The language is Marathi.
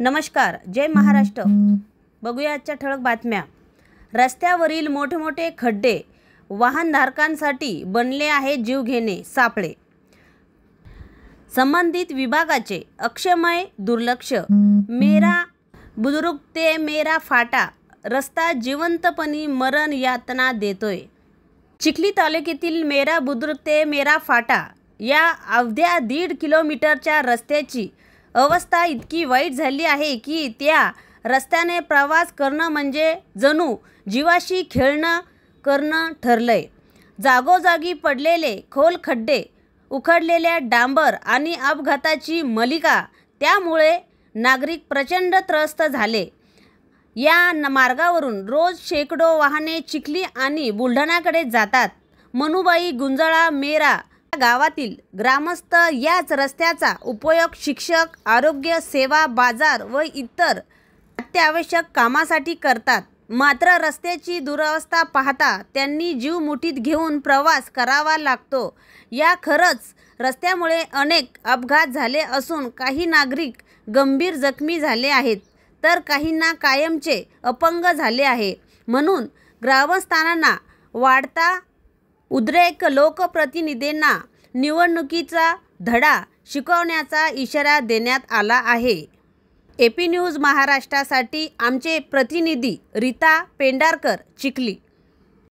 नमस्कार, जय महाराष्ट्र। बघूया आजच्या ठळक बातम्या। रस्त्यावरील मोठमोठे खड्डे वाहनधारकांसाठी बनले आहे जीवघेणे सापळे। संबंधित विभागाचे अक्षमय दुर्लक्ष। मेरा बुजुर्ग ते मेरा फाटा रस्ता जिवंतपणी मरण यातना देतोय। चिखली तालुक्यातील मेरा बुजुर्ग ते मेरा फाटा या अवघ्या 1.5 किलोमीटरच्या रस्त्याची अवस्था इतकी वाईट झाली आहे की त्या रस्त्याने प्रवास करणं म्हणजे जणू जीवाशी खेळणं करणं ठरलंय। जागोजागी पडलेले खोल खड्डे, उखडलेल्या डांबर आणि अपघाताची मलिका, त्यामुळे नागरिक प्रचंड त्रस्त झाले। या मार्गावरून रोज शेकडो वाहने चिखली आणि बुलढाण्याकडे जातात। मनुबाई गुंजाळा मेरा गावातील ग्रामस्थ याच रस्त्याचा उपयोग शिक्षक, आरोग्य सेवा, बाजार व इतर अत्यावश्यक कामासाठी करतात। मात्र रस्त्याची दुरवस्था पाहता त्यांनी जीव मुठीत घेऊन प्रवास करावा लागतो। या खरंच रस्त्यामुळे अनेक अपघात झाले असून काही नागरिक गंभीर जखमी झाले आहेत, तर काहींना कायमचे अपंग झाले आहे। म्हणून ग्रामस्थांना वाढता उद्रेक, लोकप्रतिनिधींना निवडणुकीचा धडा शिकवण्याचा इशारा देण्यात आला आहे। AP न्यूज महाराष्ट्रासाठी आमचे प्रतिनिधी रीता पेंढारकर, चिखली।